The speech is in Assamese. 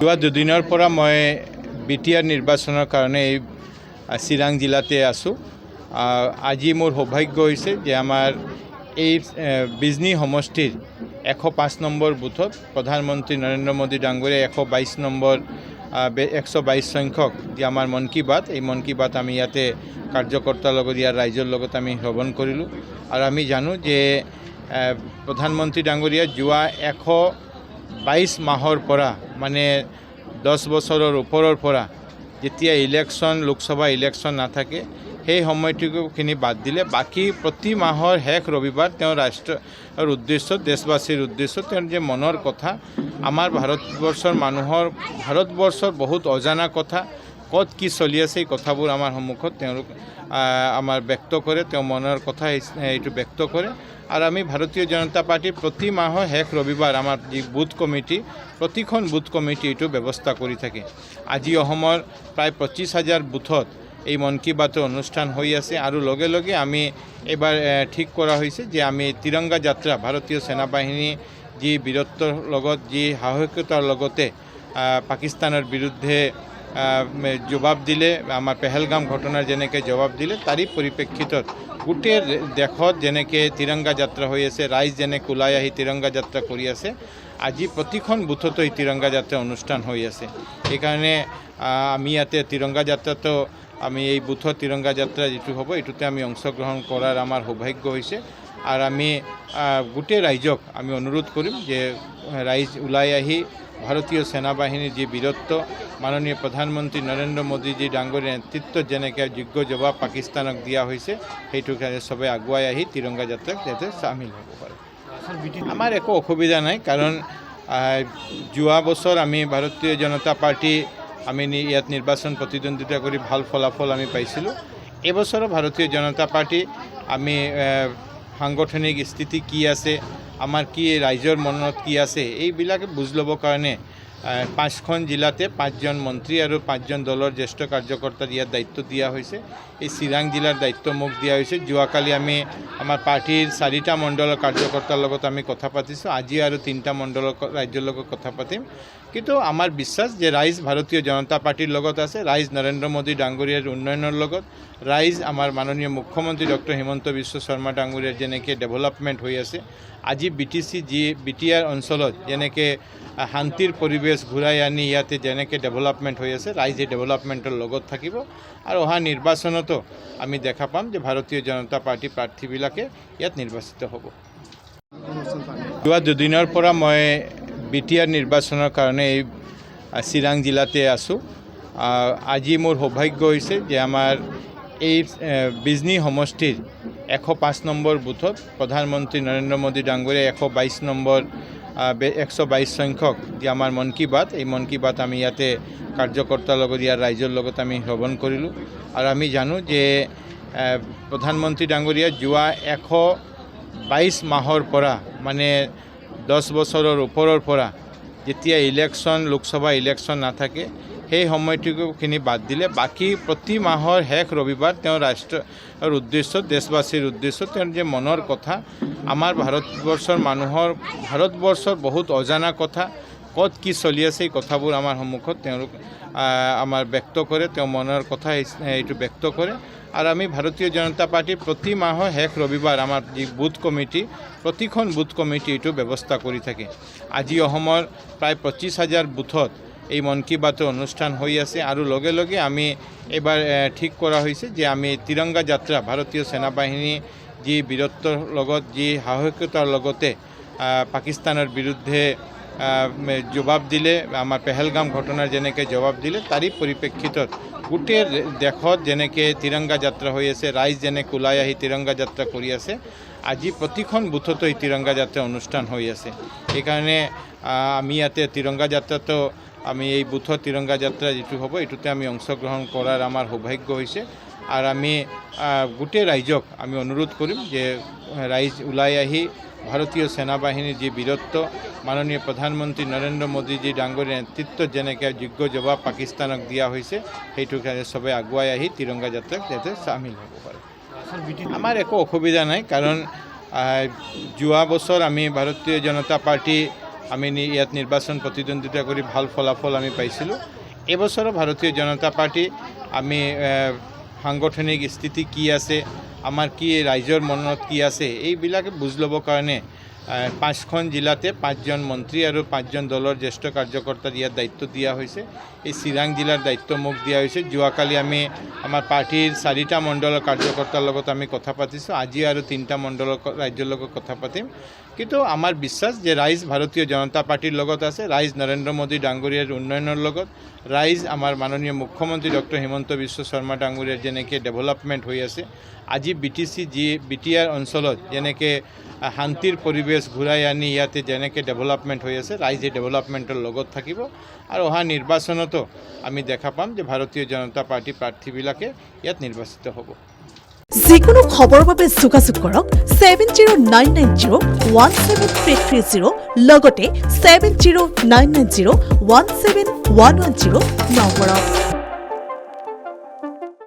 যোৱা দুদিনৰ পৰা মই বিটিআৰ নিৰ্বাচনৰ কাৰণে এই চিৰাং জিলাতে আছোঁ। আজি মোৰ সৌভাগ্য হৈছে যে আমাৰ এই বিজনী সমষ্টিৰ 105 নম্বৰ বুথত প্ৰধানমন্ত্ৰী নৰেন্দ্ৰ মোদী ডাঙৰীয়া 122 নম্বৰ 122 সংখ্যক যে আমাৰ মন কী বাত, এই মন কী বাত আমি ইয়াতে কাৰ্যকৰ্তাৰ লগত ইয়াৰ ৰাইজৰ লগত আমি শ্ৰৱণ কৰিলোঁ। আৰু আমি জানো যে প্ৰধানমন্ত্ৰী ডাঙৰীয়া যোৱা 122 মাহৰ পৰা মানে 10 বছৰৰ ওপৰৰ পৰা যেতিয়া ইলেকশ্যন লোকসভা ইলেকশ্যন নাথাকে সেই সময়টুকুখিনি বাদ দিলে বাকী প্ৰতি মাহৰ শেষ ৰবিবাৰ তেওঁ ৰাষ্ট্ৰৰ উদ্দেশ্যত দেশবাসীৰ উদ্দেশ্যত তেওঁৰ যে মনৰ কথা আমাৰ ভাৰতবৰ্ষৰ বহুত অজানা কথা ক'ত কি চলি আছে এই কথাবোৰ আমাৰ সন্মুখত তেওঁলোক আমাৰ ব্যক্ত কৰে, তেওঁ মনৰ কথা এইটো ব্যক্ত কৰে। আৰু আমি ভাৰতীয় জনতা পাৰ্টিৰ প্ৰতি মাহৰ শেষ ৰবিবাৰ আমাৰ যি বুথ কমিটি প্ৰতিখন বুথ কমিটি এইটো ব্যৱস্থা কৰি থাকে। আজি অসমৰ প্ৰায় 25,000 বুথত এই মন কী বাতৰ অনুষ্ঠান হৈ আছে। আৰু লগে লগে আমি এবাৰ ঠিক কৰা হৈছে যে আমি তিৰংগা যাত্ৰা ভাৰতীয় সেনাবাহিনী যি বীৰত্বৰ লগত যি সাহসিকতাৰ লগতে পাকিস্তানৰ বিৰুদ্ধে জবাব দিলে, আমাৰ পেহেলগাম ঘটনাৰ যেনেকৈ জবাব দিলে তাৰে পৰিপ্ৰেক্ষিতত গোটেই দেশত যেনেকৈ তিৰংগা যাত্ৰা হৈ আছে, ৰাইজ যেনেকৈ ওলাই আহি তিৰংগা যাত্ৰা কৰি আছে, আজি প্ৰতিখন বুথতো এই তিৰংগা যাত্ৰা অনুষ্ঠান হৈ আছে। সেইকাৰণে আমি ইয়াতে তিৰংগা যাত্ৰাটো আমি এই বুথৰ তিৰংগা যাত্ৰা যিটো হ'ব এইটোতে আমি অংশগ্ৰহণ কৰাৰ আমাৰ সৌভাগ্য হৈছে। আৰু আমি গোটেই ৰাইজক আমি অনুৰোধ কৰিম যে ৰাইজ ওলাই আহি ভাৰতীয় সেনাবাহিনীৰ যি বীৰত্ব মাননীয় প্ৰধানমন্ত্ৰী নৰেন্দ্ৰ মোদীজী ডাঙৰীয়াৰ নেতৃত্বত যেনেকৈ যোগ্য জবাব পাকিস্তানক দিয়া হৈছে সেইটোৰ কাৰণে চবে আগুৱাই আহি তিৰংগা যাত্ৰাত যাতে চামিল হ'ব পাৰে। আমাৰ একো অসুবিধা নাই, কাৰণ যোৱা বছৰ আমি ভাৰতীয় জনতা পাৰ্টি আমি ইয়াত নিৰ্বাচন প্ৰতিদ্বন্দ্বিতা কৰি ভাল ফলাফল আমি পাইছিলোঁ। এইবছৰো ভাৰতীয় জনতা পাৰ্টি আমি সাংগঠনিক স্থিতি কি আছে, আমাৰ কি ৰাইজৰ মনত কি আছে এইবিলাকে বুজ ল'বৰ কাৰণে 5খন জিলাতে 5জন মন্ত্ৰী আৰু 5জন দলৰ জ্যেষ্ঠ কাৰ্যকৰ্তাৰ ইয়াত দায়িত্ব দিয়া হৈছে। এই চিৰাং জিলাৰ দায়িত্ব মোক দিয়া হৈছে। যোৱাকালি আমি আমাৰ পাৰ্টিৰ 4টা মণ্ডলৰ কাৰ্যকৰ্তাৰ লগত আমি কথা পাতিছোঁ। আজি আৰু 3টা মণ্ডলৰ ৰাজ্যৰ লগত কথা পাতিম। কিন্তু আমাৰ বিশ্বাস যে ৰাইজ ভাৰতীয় জনতা পাৰ্টিৰ লগত আছে, ৰাইজ নৰেন্দ্ৰ মোদী ডাঙৰীয়াৰ উন্নয়নৰ লগত, ৰাইজ আমাৰ মাননীয় মুখ্যমন্ত্ৰী ডক্টৰ হিমন্ত বিশ্ব শৰ্মা ডাঙৰীয়াৰ যেনেকৈ ডেভেলপমেণ্ট হৈ আছে, আজি বিটিআৰ অঞ্চলত যেনেকৈ শান্তিৰ পৰিৱেশ ঘূৰাই আনি ইয়াতে যেনেকৈ ডেভেলপমেণ্ট হৈ আছে, ৰাইজে ডেভেলপমেণ্টৰ লগত থাকিব। আৰু অহা নিৰ্বাচনতো আমি দেখা পাম যে ভাৰতীয় জনতা পাৰ্টি প্ৰাৰ্থীবিলাকে ইয়াত নিৰ্বাচিত হ'ব। যোৱা দুদিনৰ পৰা মই বিটিআৰ নিৰ্বাচনৰ কাৰণে এই চিৰাং জিলাতে আছোঁ। আজি মোৰ সৌভাগ্য হৈছে যে আমাৰ এই বিজনী সমষ্টিৰ 105 নম্বৰ বুথত প্ৰধানমন্ত্ৰী নৰেন্দ্ৰ মোদী ডাঙৰীয়া 122 নম্বৰ 122 সংখ্যক যে আমাৰ মন কী বাত, এই মন কী বাত আমি ইয়াতে কাৰ্যকৰ্তাৰ লগত ইয়াৰ ৰাইজৰ লগত আমি শ্ৰৱণ কৰিলোঁ। আৰু আমি জানো যে প্ৰধানমন্ত্ৰী ডাঙৰীয়া যোৱা 122 মাহৰ পৰা মানে 10 বছৰৰ ওপৰৰ পৰা যেতিয়া ইলেকশ্যন লোকসভা ইলেকশ্যন নাথাকে সেই সময়টুকুখিনি বাদ দিলে বাকী প্ৰতি মাহৰ শেষ ৰবিবাৰ তেওঁ ৰাষ্ট্ৰৰ উদ্দেশ্যত দেশবাসীৰ উদ্দেশ্যত তেওঁৰ যে মনৰ কথা আমাৰ ভাৰতবৰ্ষৰ বহুত অজানা কথা ক'ত কি চলি আছে এই কথাবোৰ আমাৰ সন্মুখত তেওঁলোক আমাৰ ব্যক্ত কৰে, তেওঁ মনৰ কথা এইটো ব্যক্ত কৰে। আৰু আমি ভাৰতীয় জনতা পাৰ্টিৰ প্ৰতি মাহৰ শেষ ৰবিবাৰ আমাৰ যি বুথ কমিটি প্ৰতিখন বুথ কমিটি এইটো ব্যৱস্থা কৰি থাকে। আজি অসমৰ প্ৰায় 25,000 বুথত এই মন কী বাতৰ অনুষ্ঠান হৈ আছে। আৰু লগে লগে আমি এবাৰ ঠিক কৰা হৈছে যে আমি তিৰংগা যাত্ৰা ভাৰতীয় সেনাবাহিনী যি বীৰত্বৰ লগত যি সাহসিকতাৰ লগতে পাকিস্তানৰ বিৰুদ্ধে জবাব দিলে, আমাৰ পেহেলগাম ঘটনাৰ যেনেকৈ জবাব দিলে তাৰে পৰিপ্ৰেক্ষিতত গোটেই দেশত যেনেকৈ তিৰংগা যাত্ৰা হৈ আছে, ৰাইজ যেনেকৈ ওলাই আহি তিৰংগা যাত্ৰা কৰি আছে, আজি প্ৰতিখন বুথতো এই তিৰংগা যাত্ৰা অনুষ্ঠান হৈ আছে। সেইকাৰণে আমি ইয়াতে তিৰংগা যাত্ৰাটো আমি এই বুথৰ তিৰংগা যাত্ৰা যিটো হ'ব এইটোতে আমি অংশগ্ৰহণ কৰাৰ আমাৰ সৌভাগ্য হৈছে। আৰু আমি গোটেই ৰাইজক আমি অনুৰোধ কৰিম যে ৰাইজ ওলাই আহি ভাৰতীয় সেনাবাহিনীৰ যি বীৰত্ব মাননীয় প্ৰধানমন্ত্ৰী নৰেন্দ্ৰ মোদীজী ডাঙৰীয়াৰ নেতৃত্বত যেনেকৈ যোগ্য জবাব পাকিস্তানক দিয়া হৈছে সেইটোৰ কাৰণে চবে আগুৱাই আহি তিৰংগা যাত্ৰাত যাতে চামিল হ'ব পাৰে। আমাৰ একো অসুবিধা নাই, কাৰণ যোৱা বছৰ আমি ভাৰতীয় জনতা পাৰ্টি আমি ইয়াত নিৰ্বাচন প্ৰতিদ্বন্দ্বিতা কৰি ভাল ফলাফল আমি পাইছিলোঁ। এবছৰো ভাৰতীয় জনতা পাৰ্টি আমি সাংগঠনিক স্থিতি কি আছে, আমাৰ কি ৰাইজৰ মনত কি আছে, এইবিলাকে বুজ ল'বৰ কাৰণে 5খন জিলাতে 5জন মন্ত্ৰী আৰু 5জন দলৰ জ্যেষ্ঠ কাৰ্যকৰ্তাৰ ইয়াত দায়িত্ব দিয়া হৈছে। এই চিৰাং জিলাৰ দায়িত্ব মোক দিয়া হৈছে। যোৱাকালি আমি আমাৰ পাৰ্টিৰ 4টা মণ্ডলৰ কাৰ্যকৰ্তাৰ লগত আমি কথা পাতিছোঁ। আজি আৰু 3টা মণ্ডলৰ ৰাজ্যৰ লগত কথা পাতিম। কিন্তু আমাৰ বিশ্বাস যে ৰাইজ ভাৰতীয় জনতা পাৰ্টিৰ লগত আছে, ৰাইজ নৰেন্দ্ৰ মোদী ডাঙৰীয়াৰ উন্নয়নৰ লগত, ৰাইজ আমাৰ মাননীয় মুখ্যমন্ত্ৰী ডক্টৰ হিমন্ত বিশ্ব শৰ্মা ডাঙৰীয়াৰ যেনেকৈ ডেভেলপমেণ্ট হৈ আছে, আজি BTR অঞ্চলত যেনেকৈ শান্তিৰ পৰিৱেশ ঘূৰাই আনি ইয়াতে যেনেকৈ ডেভেলপমেণ্ট হৈ আছে, ৰাইজে ডেভেলপমেণ্টৰ লগত থাকিব। আৰু অহা নিৰ্বাচনতো আমি দেখা পাম যে ভাৰতীয় জনতা পাৰ্টিৰ প্ৰাৰ্থীবিলাকে ইয়াত নিৰ্বাচিত হ'ব। যিকোনো খবৰৰ বাবে যোগাযোগ কৰক 7099017330 লগতে 7099017110 নম্বৰত।